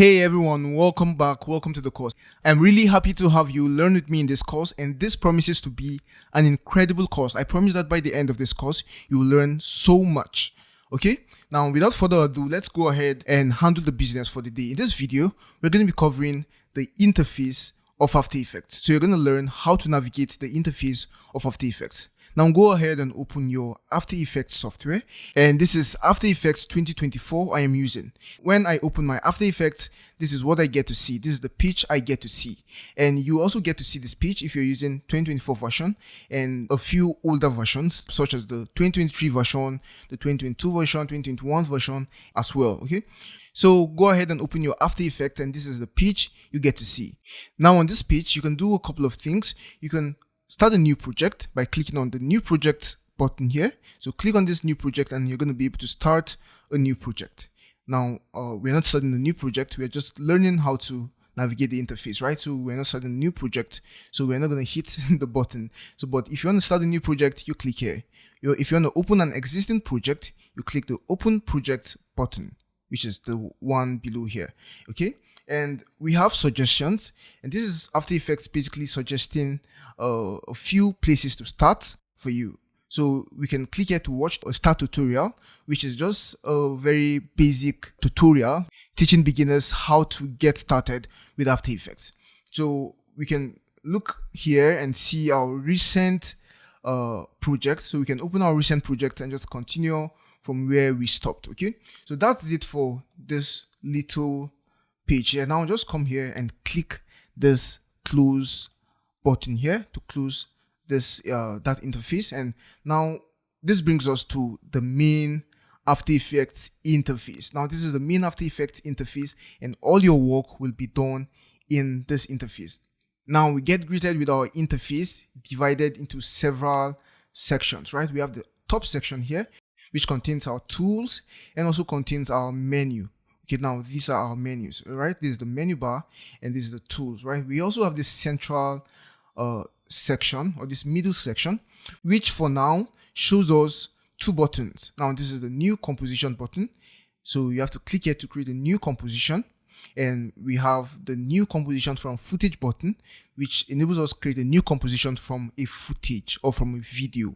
Hey everyone, welcome back, welcome to the course. I'm really happy to have you learn with me in this course, and this promises to be an incredible course. I promise that by the end of this course, you will learn so much. Okay, now without further ado, let's go ahead and handle the business for the day. In this video, we're going to be covering the interface of After Effects. So you're going to learn how to navigate the interface of After Effects. Now go ahead and open your After Effects software, and this is After Effects 2024 I am using. When I open my After Effects, this is what I get to see. This is the pitch I get to see, and you also get to see this pitch if you're using 2024 version and a few older versions such as the 2023 version, the 2022 version, 2021 version as well. Okay, so go ahead and open your After Effects, and this is the pitch you get to see. Now on this pitch, you can do a couple of things. You can start a new project by clicking on the new project button here. So click on this new project and you're going to be able to start a new project. Now, we're not starting a new project. We're just learning how to navigate the interface, right? So we're not starting a new project. So we're not going to hit the button. So, but if you want to start a new project, you click here. If you want to open an existing project, you click the open project button, which is the one below here. Okay. And we have suggestions, and this is After Effects basically suggesting a few places to start for you. So we can click here to watch a start tutorial, which is just a very basic tutorial teaching beginners how to get started with After Effects. So we can look here and see our recent project. So we can open our recent project and just continue from where we stopped. Okay, so that's it for this little page here. Now just come here and click this close button here to close this that interface, and now this brings us to the main After Effects interface. Now this is the main After Effects interface, and all your work will be done in this interface. Now we get greeted with our interface divided into several sections, right? We have the top section here, which contains our tools and also contains our menu. Okay, now these are our menus, right? This is the menu bar and this is the tools, right? We also have this central section, or this middle section, which for now shows us two buttons. Now this is the new composition button. So you have to click here to create a new composition, and we have the new composition from footage button, which enables us to create a new composition from a footage or from a video.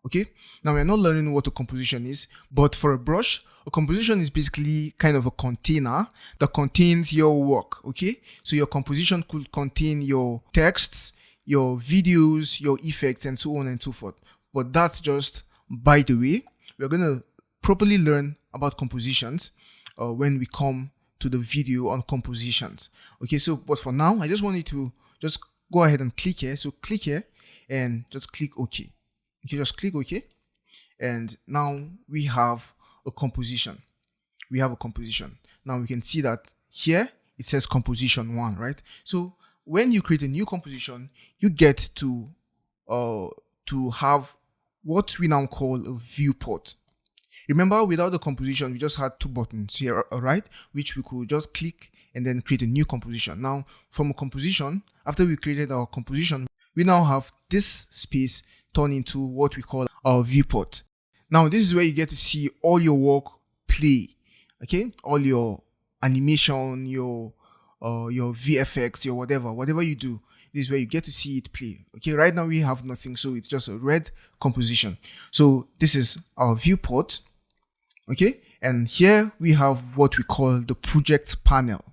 Okay, now we're not learning what a composition is, but for a brush, a composition is basically kind of a container that contains your work. Okay, so your composition could contain your texts, your videos, your effects, and so on and so forth. But that's just by the way. We're going to properly learn about compositions when we come to the video on compositions. Okay, so but for now, I just want you to just go ahead and click here. So click here and just click OK. Okay, just click OK, and now we have a composition. We have a composition. Now we can see that here it says composition 1, right? So when you create a new composition, you get to have what we now call a viewport. Remember, without the composition, we just had two buttons here, right? Which we could just click and then create a new composition. Now, from a composition, after we created our composition, we now have this space turn into what we call our viewport. Now this is where you get to see all your work play. Okay, all your animation, your VFX, your whatever you do, this is where you get to see it play. Okay, right now we have nothing, so it's just a red composition. So this is our viewport. Okay, and here we have what we call the project panel.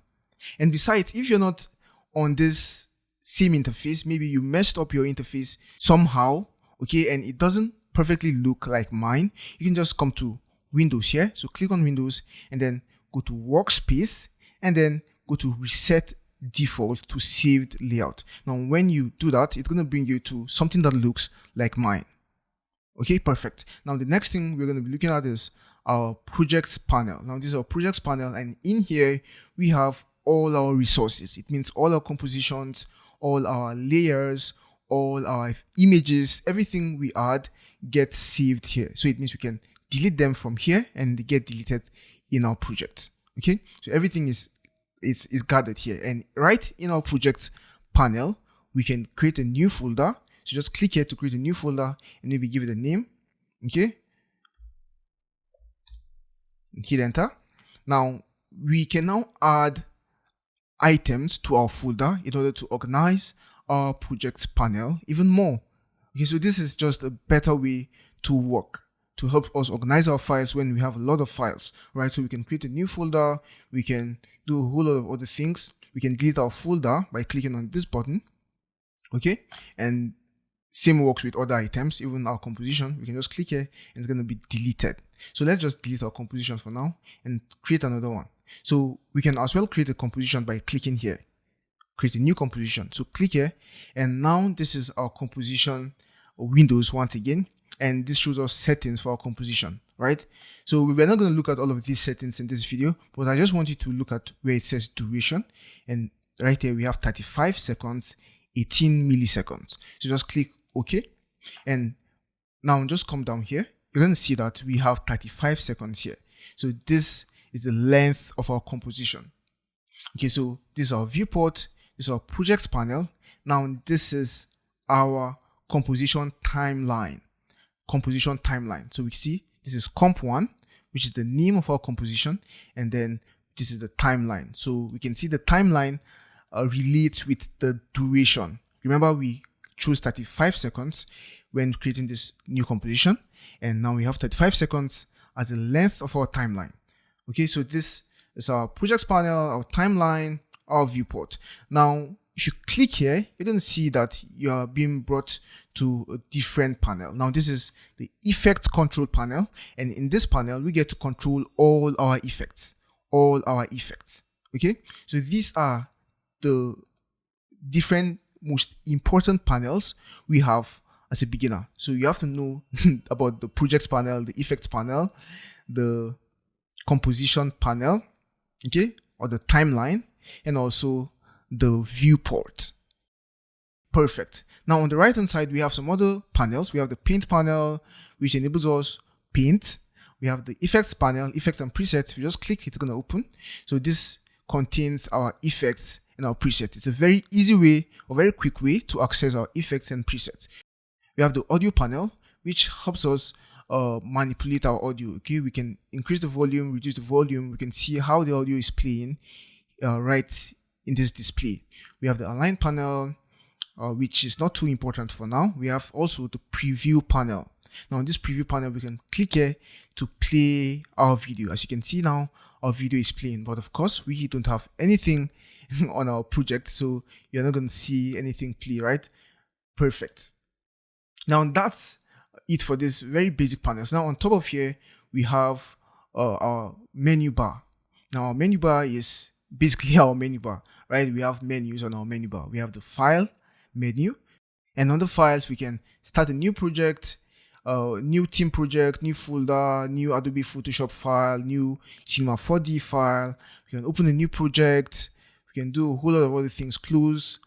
And besides, if you're not on this same interface, maybe you messed up your interface somehow, okay, and it doesn't perfectly look like mine, you can just come to Windows here. So click on Windows and then go to Workspace and then go to Reset Default to Saved Layout. Now when you do that, it's going to bring you to something that looks like mine. Okay, perfect. Now the next thing we're going to be looking at is our projects panel. Now this is our projects panel, and in here we have all our resources. It means all our compositions, all our layers, all our images, everything we add gets saved here. So it means we can delete them from here and they get deleted in our project. Okay, so everything is gathered here, and right in our project panel we can create a new folder. So just click here to create a new folder and maybe give it a name. Okay, and hit enter. Now we can now add items to our folder in order to organize our projects panel even more. Okay, so this is just a better way to work to help us organize our files when we have a lot of files, right? So we can create a new folder, we can do a whole lot of other things. We can delete our folder by clicking on this button, okay? And same works with other items, even our composition. We can just click here and it's going to be deleted. So let's just delete our composition for now and create another one. So we can as well create a composition by clicking here, create a new composition. So click here, and now this is our composition windows once again, and this shows us settings for our composition, right? So we're not going to look at all of these settings in this video, but I just want you to look at where it says duration, and right here we have 35 seconds, 18 milliseconds. So just click OK, and now just come down here. You're going to see that we have 35 seconds here. So this is the length of our composition. Okay, so this is our viewport, this is our projects panel. Now this is our composition timeline. So we see this is comp1, which is the name of our composition, and then this is the timeline. So we can see the timeline relates with the duration. Remember, we chose 35 seconds when creating this new composition, and now we have 35 seconds as the length of our timeline. Okay, so this is our projects panel, our timeline, our viewport. Now if you click here, you're going to see that you are being brought to a different panel. Now this is the effect control panel, and in this panel we get to control all our effects. Okay, so these are the different most important panels we have as a beginner. So you have to know about the projects panel, the effects panel, the composition panel, okay, or the timeline, and also the viewport. Perfect. Now on the right hand side we have some other panels. We have the paint panel, which enables us paint. We have the effects panel, effects and presets. If you just click, it's going to open. So this contains our effects and our presets. It's a very easy way, or very quick way to access our effects and presets. We have the audio panel, which helps us manipulate our audio. Okay, we can increase the volume, reduce the volume. We can see how the audio is playing right in this display. We have the align panel, which is not too important for now. We have also the preview panel. Now in this preview panel, we can click here to play our video. As you can see now, our video is playing, but of course we don't have anything on our project, so you're not going to see anything play, right? Perfect. Now that's it for this very basic panels. Now on top of here, we have our menu bar. Now our menu bar is basically our menu bar, right? We have menus on our menu bar. We have the file menu, and on the files we can start a new project, new team project, new folder, new Adobe Photoshop file, new Cinema 4D file. We can open a new project. We can do a whole lot of other things. Close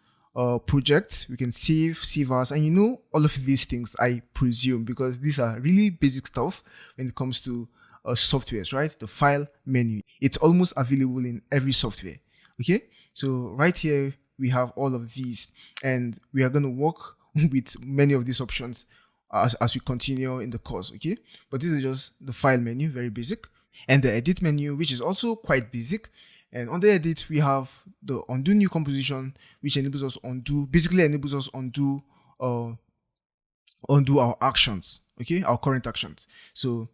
projects. We can save as, and you know all of these things, I presume, because these are really basic stuff when it comes to softwares, right? The file menu, it's almost available in every software. Okay, so right here we have all of these, and we are going to work with many of these options as we continue in the course. Okay, but this is just the file menu, very basic, and the edit menu, which is also quite basic. And on the edit, we have the undo new composition, which enables us undo our actions, okay, our current actions, so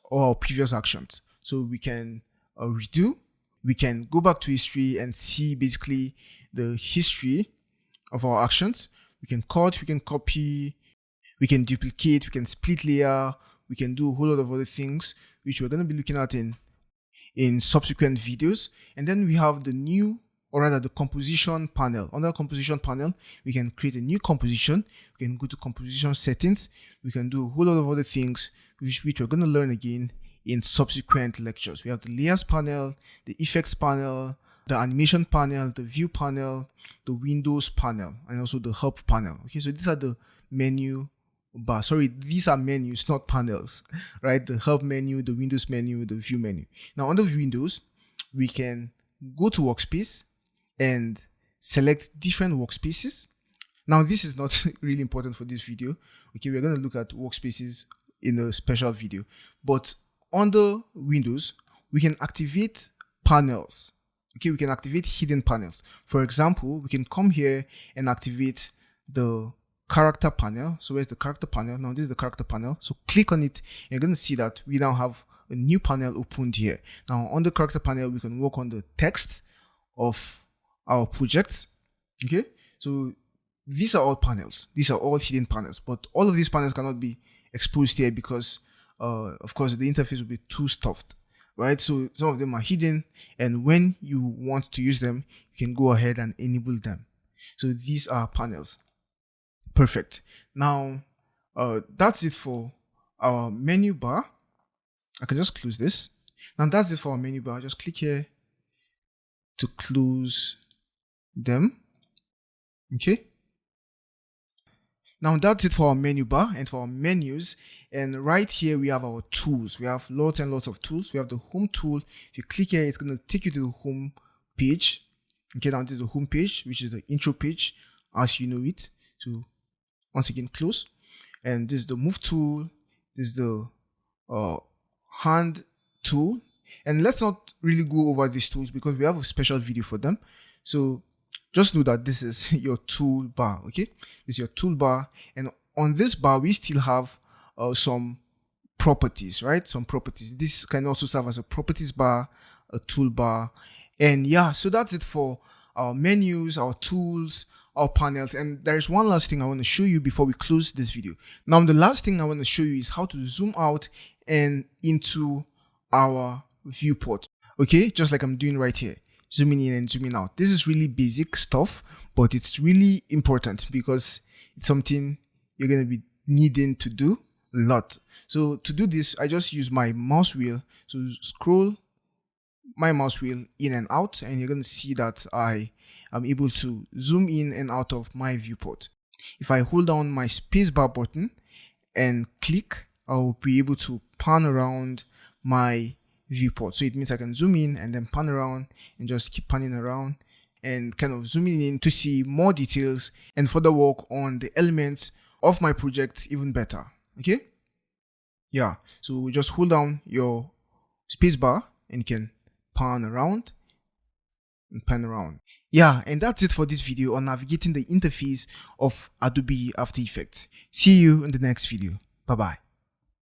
or our previous actions. So we can redo, we can go back to history and see basically the history of our actions. We can cut, we can copy, we can duplicate, we can split layer, we can do a whole lot of other things, which we're going to be looking at in subsequent videos. And then we have the new, or rather the composition panel. Under composition panel, we can create a new composition. We can go to composition settings. We can do a whole lot of other things, which we're going to learn again in subsequent lectures. We have the layers panel, the effects panel, the animation panel, the view panel, the windows panel, and also the help panel. Okay, so these are the menu bar. Sorry, these are menus, not panels, right? The help menu, the windows menu, the view menu. Now under windows, we can go to workspace and select different workspaces. Now this is not really important for this video. Okay, we're going to look at workspaces in a special video, but under windows we can activate panels. Okay, we can activate hidden panels. For example, we can come here and activate the character panel. So where's the character panel? Now this is the character panel. So click on it. And you're going to see that we now have a new panel opened here. Now on the character panel, we can work on the text of our project. Okay, so these are all panels. These are all hidden panels, but all of these panels cannot be exposed here because of course the interface will be too stuffed, right? So some of them are hidden, and when you want to use them, you can go ahead and enable them. So these are panels. Perfect. Now that's it for our menu bar. I can just close this. Now that's it for our menu bar. Just click here to close them. Okay, now that's it for our menu bar and for our menus. And right here we have our tools. We have lots and lots of tools. We have the home tool. If you click here, it's going to take you to the home page. Okay, now this is the home page, which is the intro page as you know it. So once again, close. And this is the move tool. This is the hand tool. And let's not really go over these tools because we have a special video for them. So just know that this is your toolbar. Okay, this is your toolbar, and on this bar we still have some properties, right? Some properties. This can also serve as a properties bar, a toolbar, and yeah. So that's it for our menus, our tools, our panels. And there is one last thing I want to show you before we close this video. Now the last thing I want to show you is how to zoom out and into our viewport. Okay, just like I'm doing right here. Zooming in and zooming out. This is really basic stuff, but it's really important because it's something you're going to be needing to do a lot. So to do this, I just use my mouse wheel. So scroll my mouse wheel in and out, and you're going to see that I am able to zoom in and out of my viewport. If I hold down my spacebar button and click, I'll be able to pan around my viewport. So it means I can zoom in and then pan around and just keep panning around and kind of zooming in to see more details and further work on the elements of my project even better. Okay, yeah, so just hold down your spacebar and you can pan around and pan around. Yeah, and that's it for this video on navigating the interface of Adobe After Effects. See you in the next video. Bye bye.